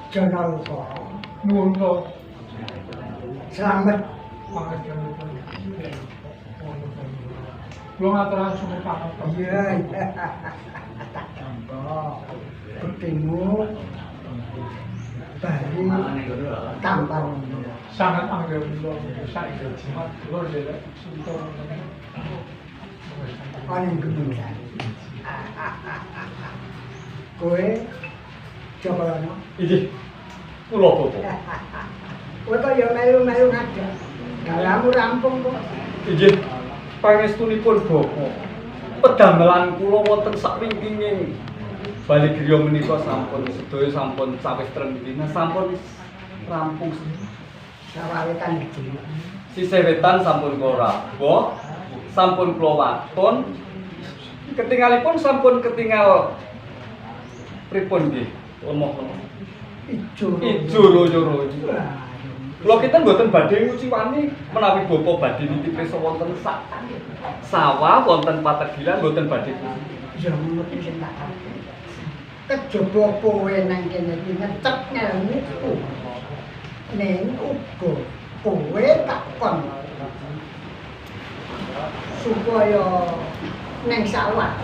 Channel kok nuwun selamat kula ngaturaken sumepangan iya ketemu bali tampan sangat angel saya jimat kula jelek suntuk ana gunung kowe coba ana iki kula apa kowe kok ya melu-melu ngadeg dalammu rampung kok inggih pangestunipun Bapak pedamelan kula wonten sakwingkinging Bali Griya menika sampun sedaya sampun sawis trendina sampun rampung sawawetan iki sisih wetan sampun ora Mbah sampun kula waton ketingalipun sampun ketingal pripun nggih lemah-lemah ijo royo-royo kula kita mboten badhe nguciwani menawi Bapak badhe nitih prisa wonten sak sawah wonten pategilan mboten badhe ya mesti sing tak kejaba kowe nang kene iki ngecep ngelmu ning uga kowe takon supaya nang sawah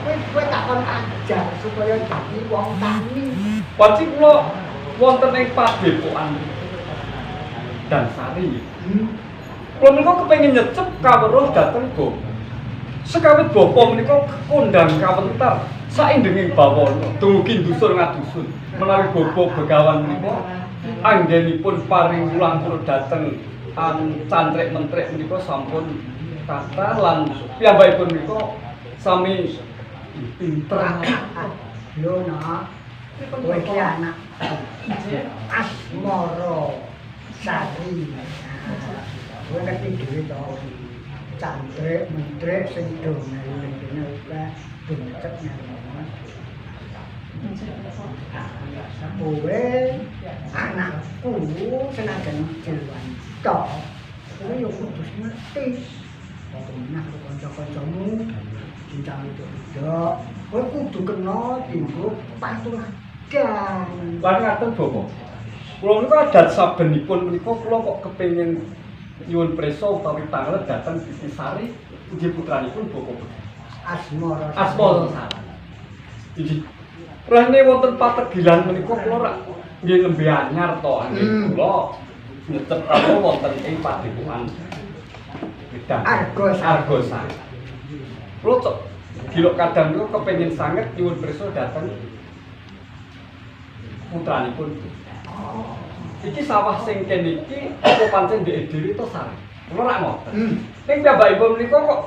kowe takon ajar supaya dadi wong tani panci kula wonten ing padepokan dan sari kula menika kepengin nyecep kawruh dhateng Bapak sekawit Bapak menika kondang kawentar saindenging bawana dumugi dusun ngadusun menawi Bapak begawan menika anggenipun paring wulang pura dhateng cantrek mentrik menika sampun kathah lan piyambakipun menika sami pinter lho nak kowe iki anak Asmara Sari kowe ngerti dhewe to cantrek mentrik sing do ngene uga buncet nang kowe anakku senajan jalan tok kowe yo kudu ngerti nah kanca-kancamu cincang itu kowe kudu kena dienggo paturagan lan ngaten Bapak kula menika adat sabenipun menika kula kok kepengin nyuwun prisa utawi tanglet dhateng Siti Sari inggih putranipun Bapak Asmara Inggih. Rene wonten pategilan menika kula rak nggih nembe anyar to nggih kula nyetep kula wonten ing padepokan Gedang Argosari. Kula cok gilok kadang niku kepengin sanget nyuwun prisa dhateng putranipun. Iki sawah sing kene iki apa pancen ndek dhewe to Sari? Kula rak ngoten. Ning piyambakipun menika kok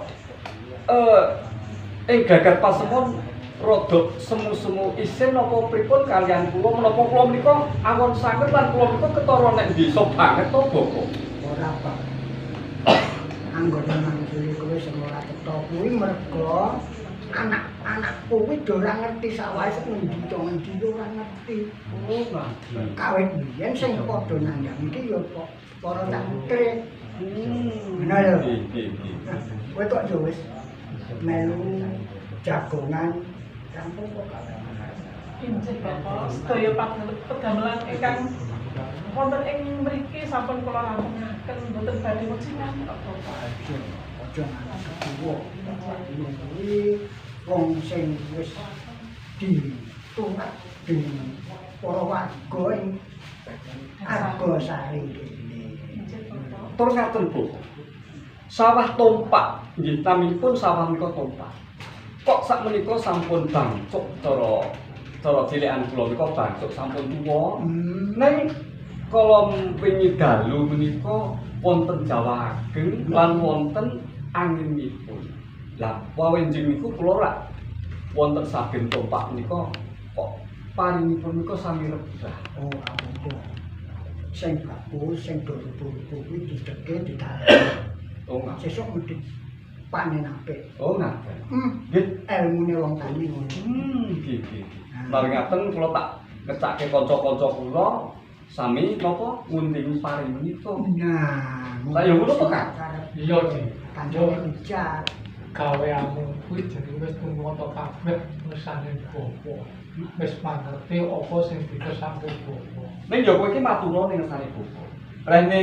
ing gagat pasemon rada semu-semu isin napa pripun kalian kula menapa kula menika awon sanget lan kula menika ketara nek desa banget to Bapak. Ora apa. Anggone mangkene kowe sing ora cetha kuwi merga anak-anakku kuwi do ora ngerti sawahe ngendi to ngendi ora ngerti. Oh, ngerti. Kawit biyen sing padha nandhang iki ya para cantrik. Bener lho. Nggih. Kowe kok yo wis melu jagongan kampung kok Injih Bapak, sedaya pedamelan ingkang wonten ing mriki sampun kula rampungaken mboten badhe mucingan Bapak. Aja ngantuk kuwi wong sing wis diturak dening para warga ing Argosari kene. Tur ngaten Bapak. Sawah tompak nggih naminipun sawah menika tompak. Kok sak menika sampun bangcuk cara cara cilikan kula menika bangsuk sampun tuwa. Hmm. Neng kala wingi dalu menika wonten Jawa Ageng lan wonten anginipun. Lah wawenjing niku kula rak wonten saben tompak menika kok paringipun menika sami rebah. Oh, ampun. Sing bagus, sing rupo-rupo kuwi dideke didalem. Oh ngaten. Sesuk mesti panen apik. Oh ngaten. Nggih, elmune wong tani ngono. Nggih nggih. Mari ngaten kula tak ngecake kanca-kanca kula sami napa nguntingi paring menika. Nah, Lah ya ngono kok, Kak? Iya, Dik. Kancane bicar. Gaweanmu kuwi jenenge wis tumoto kabeh ngesane Bapak. Wis mangerti apa sing dikesake Bapak. Ning ya kowe iki matura ning ngersane Bapak. Rene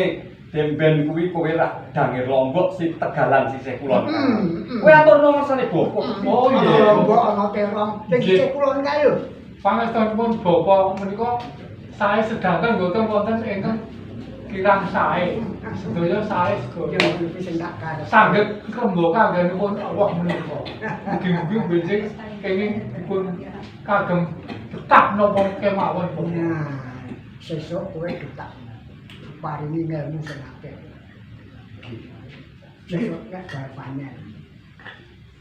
demben kuwi kowe rak dangir Lombok sing Tegalan sisih kulon. Kowe aturno ngersane Bapak. Oh iya. Mbok ana terong sing sisih kulon kae lho. Pangestunipun Bapak menika sae sedanten mboten wonten ingkang kirang sae. Sedaya sae Kira sedaya. iki sing tak karep. Saged krembo kanggenipun Allah menika. Mugi-mugi benjing kenging dipun kagem tetap napa kemawon Bapak. Nah, sesuk kowe ditak paringi ngelmu sing akeh. Sesuk nek bar panen.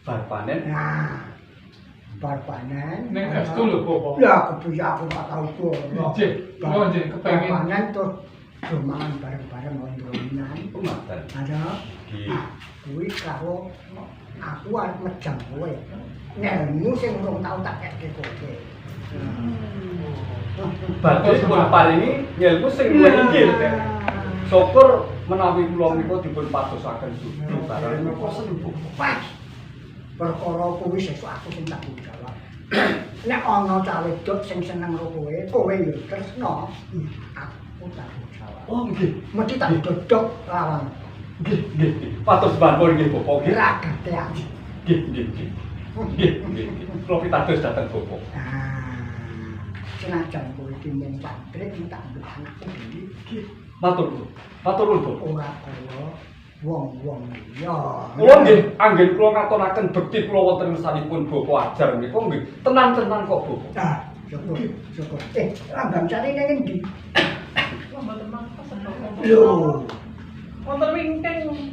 Bar panen Nah, bar panen. Ning estu lho Bapak. Ya kepiye aku tak tau tuh. Nggih, kula nggih kepengin. Panen terus domangan bareng-bareng ngono-ngonan. ngaten. Ada. Nggih. Kuwi karo aku arep mejang kowe. Ngelmu sing urung tau tak keke kowe. Badhe dipun paringi ngelmu sing luwih inggil. Syukur menawi kula menika dipun patosaken suci barang menika seneng. Pas. Perkara kuwi sesuk aku sing tak jawab. Nek ana cah wedok sing seneng karo kowe yo tresno. Aku tak jawab. Oh nggih. Mesti tak dodok lawan. Nggih nggih. Patos banpun nggih Bapak nggih. Ora gete ati. Nggih nggih nggih. Nggih nggih. Kula pitados dhateng Bapak. Ah, senajan kowe iki mung pantrik tak mbok anakku dhewe. Nggih. Matur nuwun. Matur nuwun Bapak. Ora kaya wong-wong liya. Kula nggih anggen kula ngatonaken bekti kula wonten ngersanipun Bapak ajar menika nggih tenan-tenan kok Bapak. Ah, syukur, syukur. Lambang cari ning endi? Mboten mantes Bapak. Lho, Wonten wingking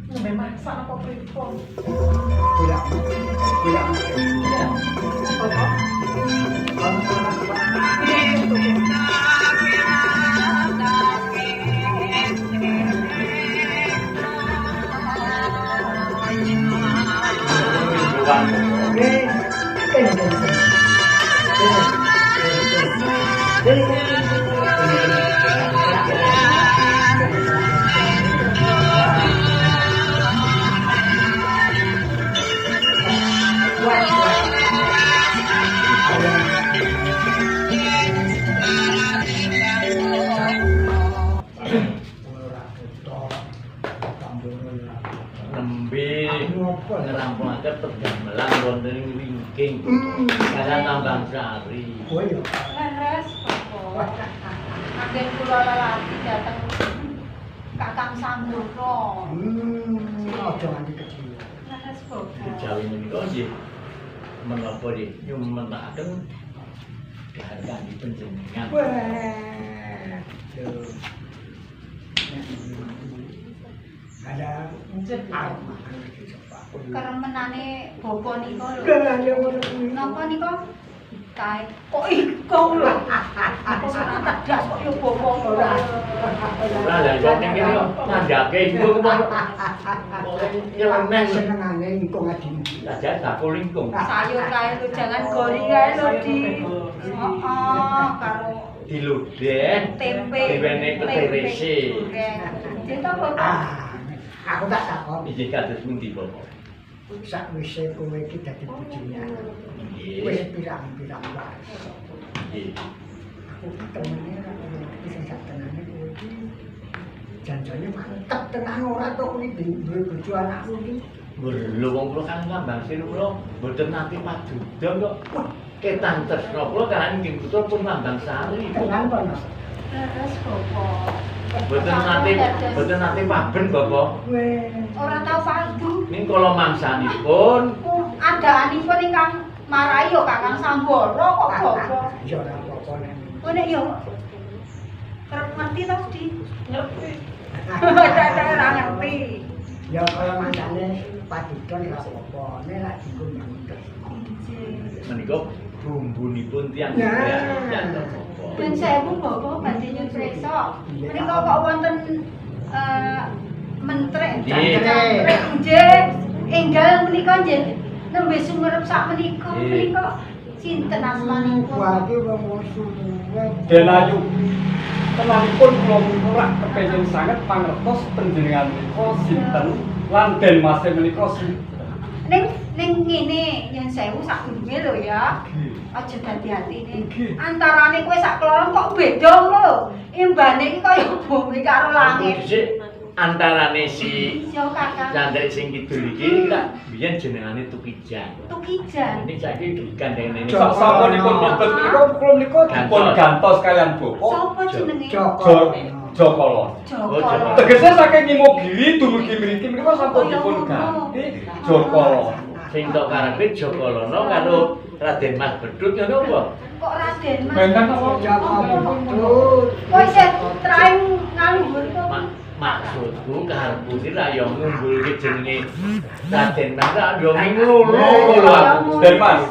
nembe masak apa pripun? golek. Golek. Apa? Nembe ngerampungake pedamelan wonten ing wingking. Kalian Tambang Sari. Oh iya. Leres, Bapak. Anggen kula lelaki dateng Kakang Samburo. Aja nganti kecil. Leres, Bapak. Kejawi menika nggih menapa nggih nyumenakaken kehargaan panjenengan. Wah. Ada arep makan iki sepak. Keremenane Bapak nika lho. Lah ya ngono kuwi. Napa nika? Kae. Kok iko lho. Apa sak tegas kok yo Bapak ora. Ora lha kok ning kene kok ngandhake iku kok nyeleneh. Senengane engko ngadine. Lah jan bakul lingkung. Sayur kae lho, jangan gori kae lho, Di. Heeh, karo Diludeh. tempe. Diwene ketirisi. Cinta Bapak. Aku tak takon. Iki kados pundi Bapak? Sakwise kowe iki dadi bojone. Nggih. Wis pirang-pirang wae. Nggih. Aku ki temene ra ono iki sing satenane kowe iki. Janjane mantep tenan ora to kuwi duwe bojo anakku iki. Lho wong kula kan Tambang Sari kula mboten nate padudon kok. Ketan tresna kula kan nggih putra pun Tambang Sari. Tenan kono. Leres, Bapak. Mboten nate paben Bapak. Weh. Ora tau padu. Ning kala mangsanipun Adaanipun ingkang marai yo Kakang Sambara kok bobo. Ya ora apa-apa nek. Kowe nek yo kerep ngerti to, Di? Ngerti. Saya ora ngerti. Ya kaya mandane padudon ora apa-apa. Nek lak dienggo nyambut. Menika bumbunipun tiyang Ya. Korea. Dan sewu bapak badhe nyuwun priksa. Menika kok wonten mentrek Nggih. cantrek nggih. Enggal menika nggih nembe sumerep sak menika. Nggih. Menika sinten asmanipun? Kuwi wong suwe. Denayu. Tenanipun kula ora kepengin sanget mangertos panjenengan menika sinten lan den mase menika sinten. Ning ngene yen sewu sak durunge lho ya. Aja dadi-atine. Antarane kowe sak kloron kok beda lho. Imbane iki kaya bumi karo langit. Dhisik antarane si Iya, Kakang. Candrek sing kidul iki lak biyen jenengane Tukijan. Tukijan. Ini saiki digandhengane Sasampunipun mlebet menika kula menika dipun gantos kalian Bapak Sapa jenenge? Joko. Jokolo. Joko. Tegese saking Imogiri dumugi mriki menika sampun dipun ganti Jokolo. sing tok karepe Jokolono karo Raden Mas Bedut ngono apa? Kok Raden Mas? Benten apa? Joko betul. Kowe sing traing nganggur kok. Maksudku karepku iki ra yo ngumbulke jenenge Raden Mas ra yo ngono lho aku. Dan Mas,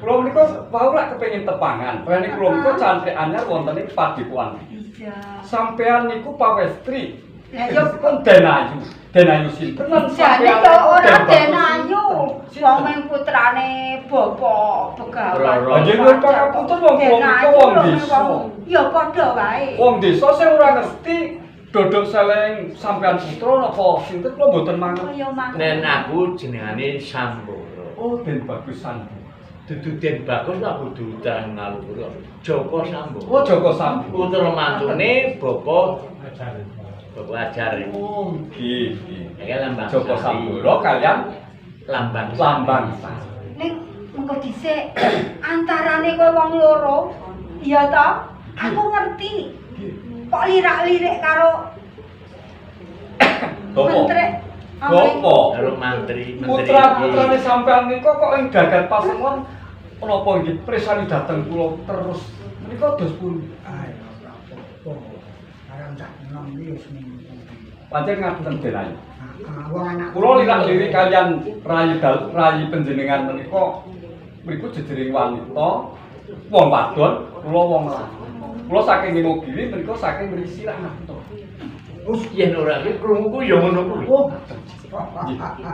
kula menika wau lak kepengin tepangan. Rene kula menika cantik anyar wonten ing Padepokan. Iya. Sampean niku pawestri. Lah yo Pun Denayu. Denayu sinten lan jane yo ora Denayu. Wong meng putrane Bapak Begawan. Ora. Nggih kula pangapunten wong kula menika wong desa. Ya padha wae. Wong desa sing ora ngerti dodok seleng sampean putra napa sinten kula mboten mangerti. Kaya mangke. Nen aku jenengane Sambara. Oh, Den Bagusan. Dudu Den Bagus aku kudu terang ngalur. Joko Sambara. Oh, Joko Sambu. Putra mantune Bapak Ajar. Oh, nggih, nggih. Ya lambang Joko sari. Sambara kalian lambang lambang. Ning mengko dhisik antarane kowe wong loro, iya ta? Aku ngerti. Kok lirak-lirik karo Bapak. mentrek. Bapak. karo menteri Putra-putrane sampean nika kok ing gagat pasemon menapa nggih presani dateng kula terus. Menika dos pun Ayo ora apa-apa. Arang tak enom iki wis ning. pancen ngapunten Denayu. Wong anak Kula lirak-lirik kalian rayi panjenengan menika mriku jejering wanita, wong wadon, kula wong lanang. Kula saking Imogiri menika saking mriki lan ngapunten. Us yen ora iki krunguku ya ngono kuwi. Oh.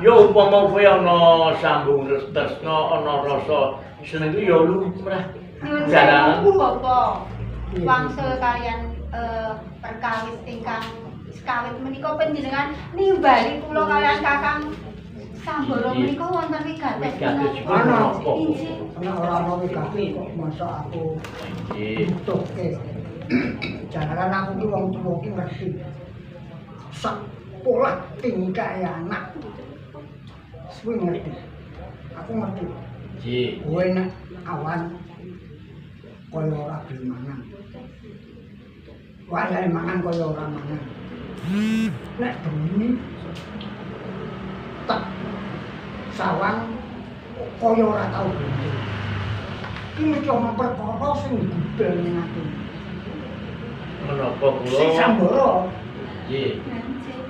Ya umpama kowe ana sambung tresna, ana rasa seneng ku ya lumrah. Nyuwun Jalanan. sewu Bapak. Wangsul kalian perkawis ingkang sekawit menika panjenengan nimbali kula kalian Kakang Sambara menika wonten wigaten. Wigaten sipun Ana. napa? Injih. Ana ora ana wigati kok masa aku Nggih. tuke. Jalaran aku ki wong tuwa ki ngerti. Sak pola tingkah anak. Suwi ngerti. Aku ngerti. Nggih. Kowe nek awan kaya ora gelem mangan. Wayahe mangan kaya ora mangan. Nek bengi tak sawang kaya ora tau bengi. Iki mesti ana perkara sing gudel ning ati. Menapa Si kula? Sambara, Nggih.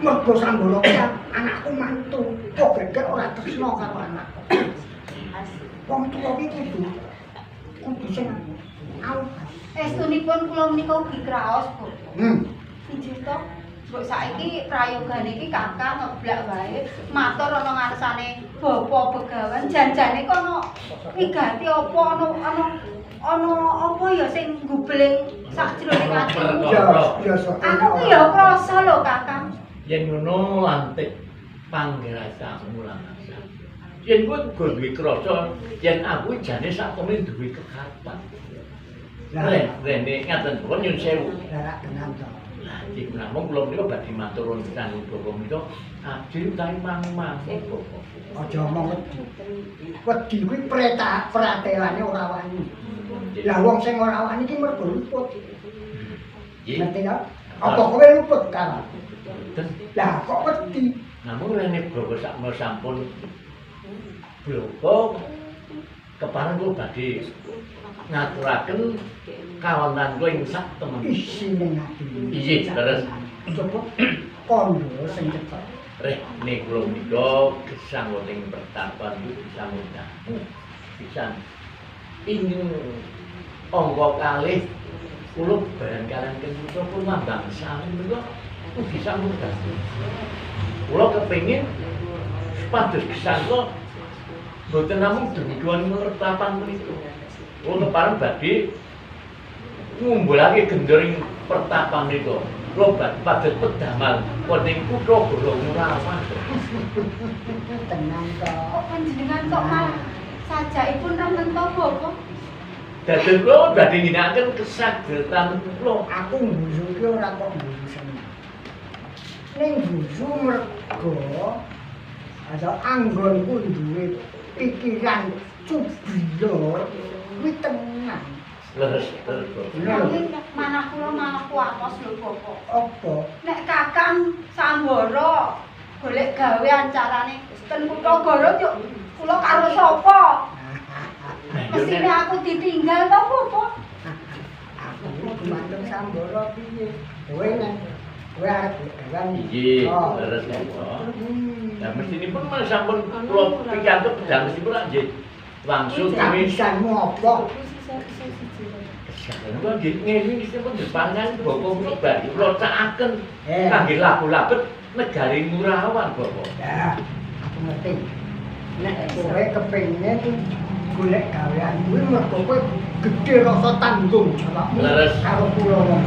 mergo Sambara ki anakku mantu, kok geger ora tresna karo anak. Wong tuwa ki kudu sing awas. Estunipun kula menika ugi kraos, Bu. Injih to. Mbok saiki prayogane iki Kakang ngeblak wae. Matur ana ngarsane Bapak Begawan janjane kono wigati apa ana apa ya sing gubling sakjroning atimu. Ya, biasa. Aku ki ya krasa lho Kakang. Yen ngono lantik panggirasamu lan asa. Yen kowe uga duwe krasa yen aku jane sak temene duwe kekatan. Rene ngaten pun nyun sewu. Darak tenan to. Lah iki namung kula menika badhe matur nuwun kangge Bapak menika adil utawi mang-mang. Aja omong wedi. Wedi kuwi pratelane ora wani. Lah wong sing ora wani iki mergo luput. Nggih. Ngerti ya? Apa kowe luput kan? Mboten. Lah kok wedi? Namung rene Bapak sakmo sampun bloko kepareng kula badhe ngaturaken kawanan kula ing sak temen. Isi ning ati. Iya, terus Coba kondo sing cepet. rek nek kula menika gesang wonten pertapan iku bisa mundang. Bisa ingin angka kalih kula bareng kalian kemudian pun mambang sami menika bisa mundang. Kula kepengin supados gesang kula boten namung demikian pertapan menika. Kula kepareng badhe ngumpulake gendering pertapan menika. Kula badhe pedamel wonten kutha Gorongurawan. Tenang to. Kok panjenengan kok malah sajaipun remen to Bapak? Dados kula badhe ngginakaken kesagatan kula. Aku nguyu ki ora kok nguyu seneng. Ning nguyu mergo ada anggonku duwe pikiran cubilo kuwi tenang. Leres. Nanging manah kula malah kuwatos lho Bapak. Apa? Nek Kakang Sambara golek gawean carane ten kutha Garut yo kula karo sapa? Mesine aku ditinggal to Bapak? Aku gumantung Sambara piye? Kowe nang kowe arep gawean. Nggih, Oh. leres kula. Hmm. Lah mestinipun men sampun kula pikantuk pedang mesti pun nggih langsung kami Kabisanmu apa? Kula nggih ngene iki pun depangan Bapak pribadi kula cakaken Eh. kangge laku-labet negari Ngurawan Bapak. Ya, aku ngerti. Nek kowe kepengin golek gawean kuwi mergo kowe gedhe rasa tanggung jawabmu Leres. karo kula wong.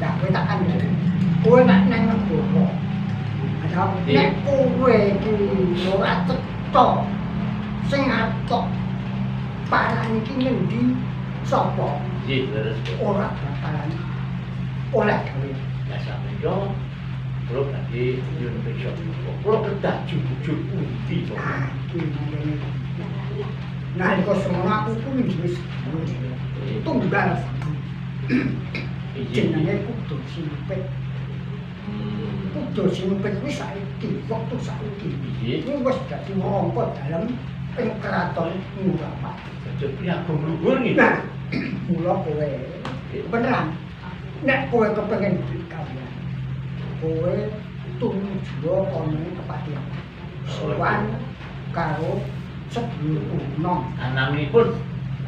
Lah kowe tak kandhani. Kowe nek nang negara. Ada nek kowe iki ora cetha sing atok parane iki ngendi sapa Nggih, leres. ora bakalan oleh gawe. Lah sampeyan kula badhe nyuwun pirsa. Kula kedah jujur pundi Ah, Bapak. iki ngene. Nalika semono aku kuwi wis tunggal Nggih. jenenge kudu simpet. Kudu simpet kuwi saiki, wektu saiki. Nggih. Kuwi wis dadi mangka dalem ing kraton Ngurawan. Dadi priagung luhur nggih. Nah, mula kowe beneran nek kowe kepengin gawean. Kowe tumuju ana ing kepatihan. Sowan karo sedulur kuno. Anaminipun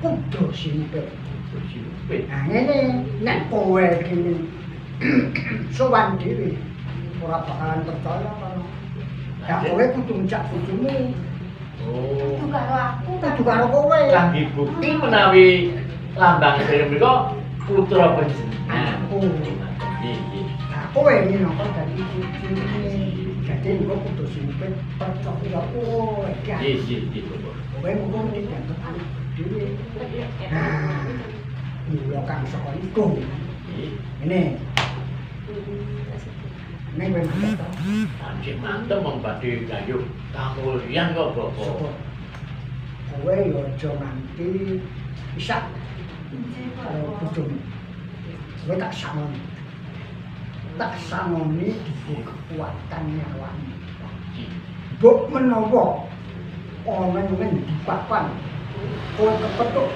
Kudu simpet. Simpit. Nah ngene nek kowe kene sowan dhewe ora bakalan percaya karo. Ya kowe kudu njak bojomu, Oh. Kudu karo aku. kudu karo kowe. Kangge bukti menawi lambang dari mereka putra panjenengan. Aku. Nggih, nggih. Nah kowe minangka dadi bojone. Dadi engko kudu simpet percaya kowe. Nggih, nggih, nggih, Bapak. Kowe mung dianggep anak dhewe. Nah, mula kang saka iku. Nggih. Ngene. Nek kowe mantep to. Anjing mantep wong badhe gayuh kamulyan kok, Bapak. Sopo? Kowe yo aja nganti isak karo bojomu. Kowe tak sangoni. Tak sangoni dibuka kekuatan nyawamu. Mbok menawa ana ngendi papan kowe kepethuk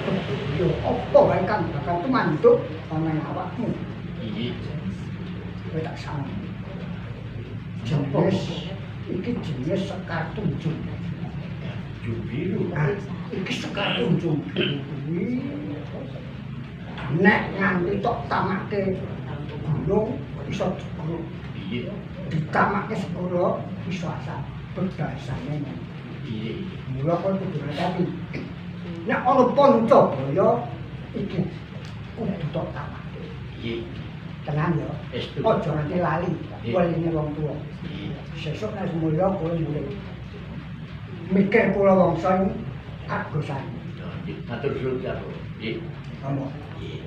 yo apa wae kang bakal tumanduk ana ing awakmu. Nggih. Kowe tak sangoni. Jenis iki jenis Sekar Tunjung. Jubiru. Nah, iki Sekar Tunjung kuwi nek nganti tok tamake gunung iso jebul, Nggih. ditamake segara iso asap berdasane. Nggih. Mula kowe kudu hati. Nek ana Pancabaya iki kudu tok tamake. Nggih. Tenan yo. Estu. Aja nganti lali weline wong tuwa. Nggih. Sesuk nek mulya kowe mulih mikir kula wangsa ing kagosan. Nggih. Matur suwun karo. Nggih. Ngomong. Nggih.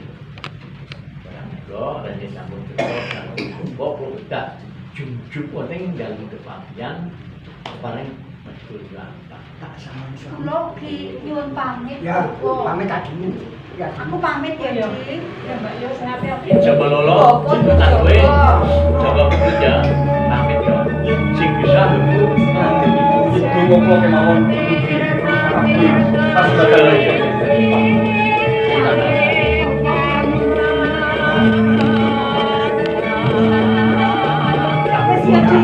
Barang menika rene sampun cocok karo Bapak kita jujur wonten dalem kepastian paling matur gampang. Tak sampeyan sama. Kula ki nyuwun pamit. Ya, Bapak. pamit adimu. Ya, Aku pamit ya, Iya. Dik. Ya Mbak Yo sing api-api. Coba lolo, cinta kowe, coba bekerja, pamit ya. Sing bisa lho, nanti Itu ngomong kemawon. Tapi pas jadi